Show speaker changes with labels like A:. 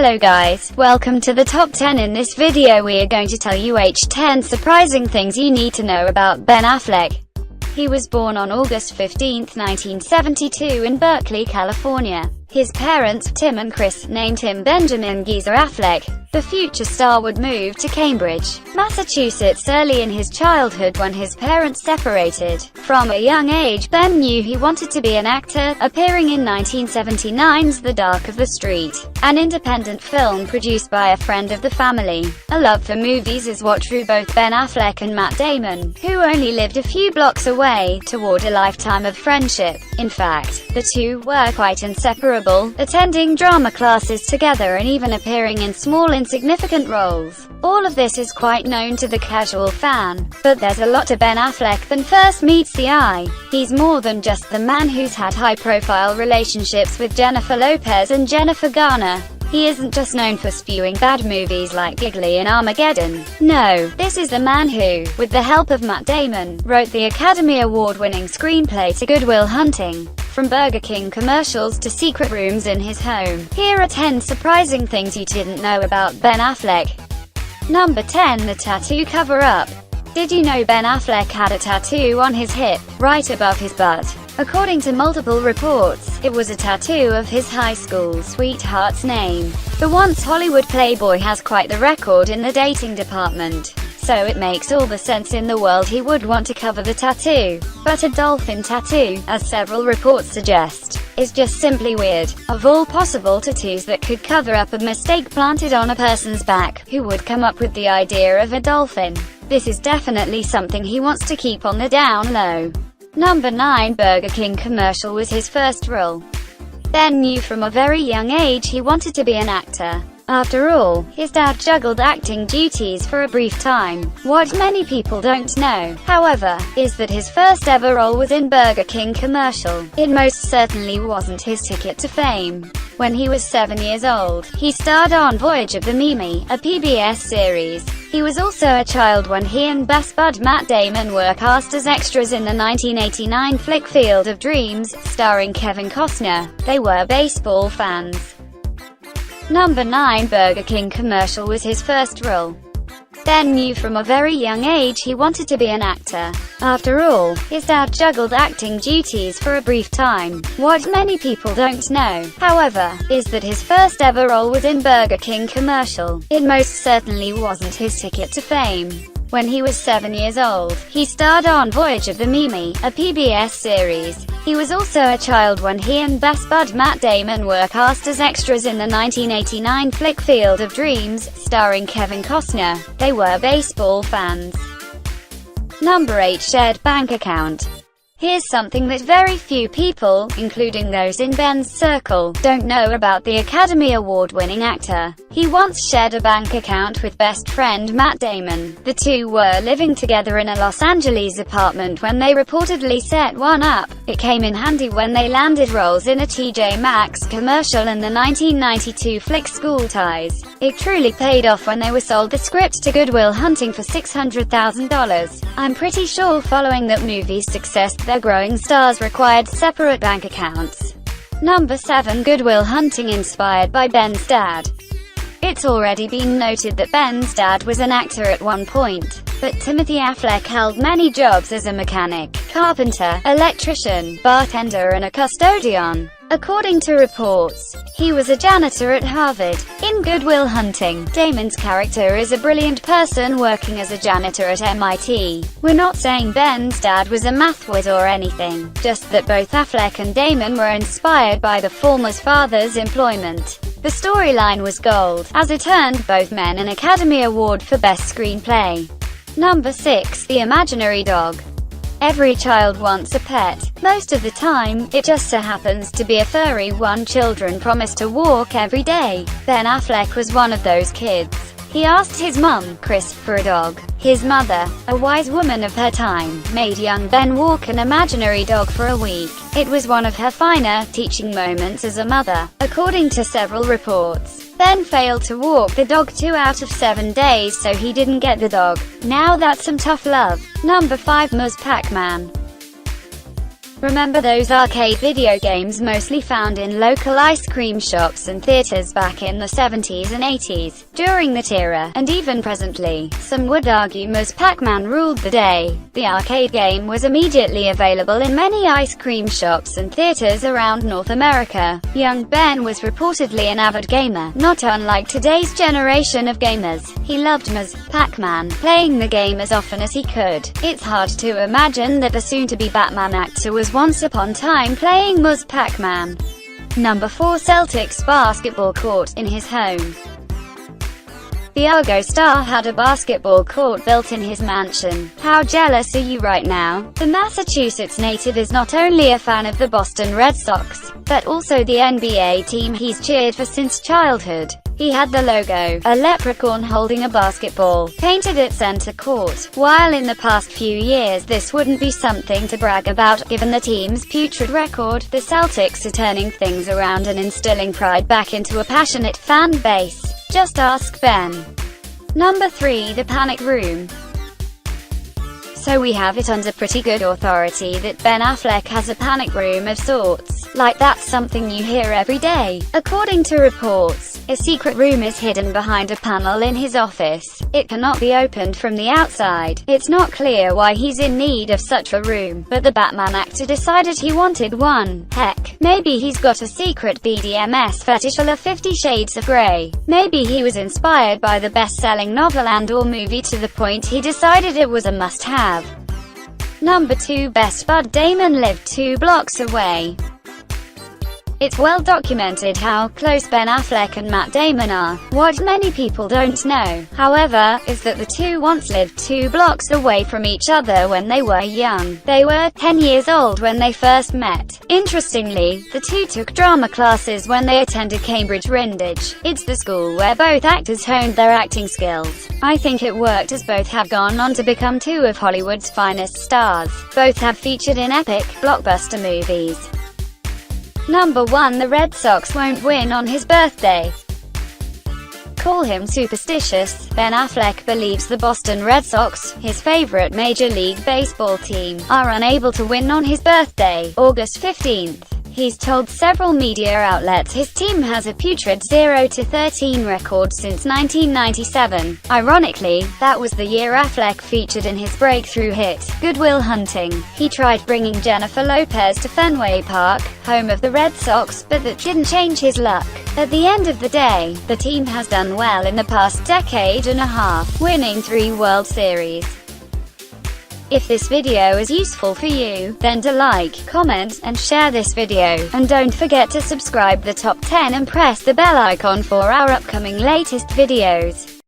A: Hello guys, welcome to the top 10. In this video we are going to tell you 10 surprising things you need to know about Ben Affleck. He was born on August 15, 1972 in Berkeley, California. His parents, Tim and Chris, named him Benjamin Geezer Affleck. The future star would move to Cambridge, Massachusetts early in his childhood when his parents separated. From a young age, Ben knew he wanted to be an actor, appearing in 1979's The Dark of the Street, an independent film produced by a friend of the family. A love for movies is what drew both Ben Affleck and Matt Damon, who only lived a few blocks away, toward a lifetime of friendship. In fact, the two were quite inseparable, attending drama classes together and even appearing in small insignificant roles. All of this is quite known to the casual fan, but there's a lot to Ben Affleck than first meets the eye. He's more than just the man who's had high-profile relationships with Jennifer Lopez and Jennifer Garner. He isn't just known for spewing bad movies like Giggly and Armageddon. No, this is the man who, with the help of Matt Damon, wrote the Academy Award-winning screenplay to Good Will Hunting. From Burger King commercials to secret rooms in his home, here are 10 surprising things you didn't know about Ben Affleck. Number 10. The tattoo cover-up. Did you know Ben Affleck had a tattoo on his hip, right above his butt? According to multiple reports, it was a tattoo of his high school sweetheart's name. The once Hollywood playboy has quite the record in the dating department, so it makes all the sense in the world he would want to cover the tattoo. But a dolphin tattoo, as several reports suggest, is just simply weird. Of all possible tattoos that could cover up a mistake planted on a person's back, who would come up with the idea of a dolphin? This is definitely something he wants to keep on the down low. Number 9. Burger King commercial was his first role. Ben knew from a very young age he wanted to be an actor. After all, his dad juggled acting duties for a brief time. What many people don't know, however, is that his first ever role was in Burger King commercial. It most certainly wasn't his ticket to fame. When he was 7 years old, he starred on Voyage of the Mimi, a PBS series. He was also a child when he and best bud Matt Damon were cast as extras in the 1989 flick Field of Dreams, starring Kevin Costner. They were baseball fans. Number 9. Burger King commercial was his first role. Ben knew from a very young age he wanted to be an actor. After all, his dad juggled acting duties for a brief time. What many people don't know, however, is that his first ever role was in Burger King commercial. It most certainly wasn't his ticket to fame. When he was 7 years old, he starred on Voyage of the Mimi, a PBS series. He was also a child when he and best bud Matt Damon were cast as extras in the 1989 flick Field of Dreams, starring Kevin Costner. They were baseball fans. Number 8. Shared bank account. Here's something that very few people, including those in Ben's circle, don't know about the Academy Award-winning actor. He once shared a bank account with best friend Matt Damon. The two were living together in a Los Angeles apartment when they reportedly set one up. It came in handy when they landed roles in a TJ Maxx commercial and the 1992 flick School Ties. It truly paid off when they were sold the script to Good Will Hunting for $600,000. I'm pretty sure following that movie's success, their growing stars required separate bank accounts. Number 7. Good Will Hunting inspired by Ben's dad. It's already been noted that Ben's dad was an actor at one point, but Timothy Affleck held many jobs as a mechanic, carpenter, electrician, bartender and a custodian. According to reports, he was a janitor at Harvard. In Good Will Hunting, Damon's character is a brilliant person working as a janitor at MIT. We're not saying Ben's dad was a math whiz or anything, just that both Affleck and Damon were inspired by the former's father's employment. The storyline was gold, as it earned both men an Academy Award for Best Screenplay. Number 6. The imaginary dog. Every child wants a pet. Most of the time, it just so happens to be a furry one children promise to walk every day. Ben Affleck was one of those kids. He asked his mum, Chris, for a dog. His mother, a wise woman of her time, made young Ben walk an imaginary dog for a week. It was one of her finer, teaching moments as a mother. According to several reports, Ben failed to walk the dog 2 out of 7 days, so he didn't get the dog. Now that's some tough love. Number 5. Ms. Pac-Man. Remember those arcade video games mostly found in local ice cream shops and theaters back in the 70s and 80s? During that era, and even presently, some would argue Ms. Pac-Man ruled the day. The arcade game was immediately available in many ice cream shops and theaters around North America. Young Ben was reportedly an avid gamer, not unlike today's generation of gamers. He loved Ms. Pac-Man, playing the game as often as he could. It's hard to imagine that the soon-to-be Batman actor was once upon a time playing Ms. Pac-Man. Number 4. Celtics basketball court in his home. The Argo star had a basketball court built in his mansion. How jealous are you right now? The Massachusetts native is not only a fan of the Boston Red Sox, but also the NBA team he's cheered for since childhood. He had the logo, a leprechaun holding a basketball, painted at center court. While in the past few years this wouldn't be something to brag about, given the team's putrid record, the Celtics are turning things around and instilling pride back into a passionate fan base. Just ask Ben. Number 3. The Panic Room. So we have it under pretty good authority that Ben Affleck has a panic room of sorts. Like that's something you hear every day. According to reports, a secret room is hidden behind a panel in his office. It cannot be opened from the outside. It's not clear why he's in need of such a room, but the Batman actor decided he wanted one. Heck, maybe he's got a secret BDSM fetish full of 50 Shades of Grey. Maybe he was inspired by the best-selling novel and/or movie to the point he decided it was a must-have. Number 2. Best bud Damon lived 2 blocks away. It's well documented how close Ben Affleck and Matt Damon are. What many people don't know, however, is that the two once lived 2 blocks away from each other when they were young. They were 10 years old when they first met. Interestingly, the two took drama classes when they attended Cambridge Rindage. It's the school where both actors honed their acting skills. I think it worked, as both have gone on to become 2 of Hollywood's finest stars. Both have featured in epic, blockbuster movies. Number 1. The Red Sox won't win on his birthday. Call him superstitious, Ben Affleck believes the Boston Red Sox, his favorite Major League Baseball team, are unable to win on his birthday, August 15th. He's told several media outlets his team has a putrid 0-13 record since 1997. Ironically, that was the year Affleck featured in his breakthrough hit, Good Will Hunting. He tried bringing Jennifer Lopez to Fenway Park, home of the Red Sox, but that didn't change his luck. At the end of the day, the team has done well in the past decade and a half, winning 3 World Series. If this video is useful for you, then do like, comment, and share this video. And don't forget to subscribe the Top 10 and press the bell icon for our upcoming latest videos.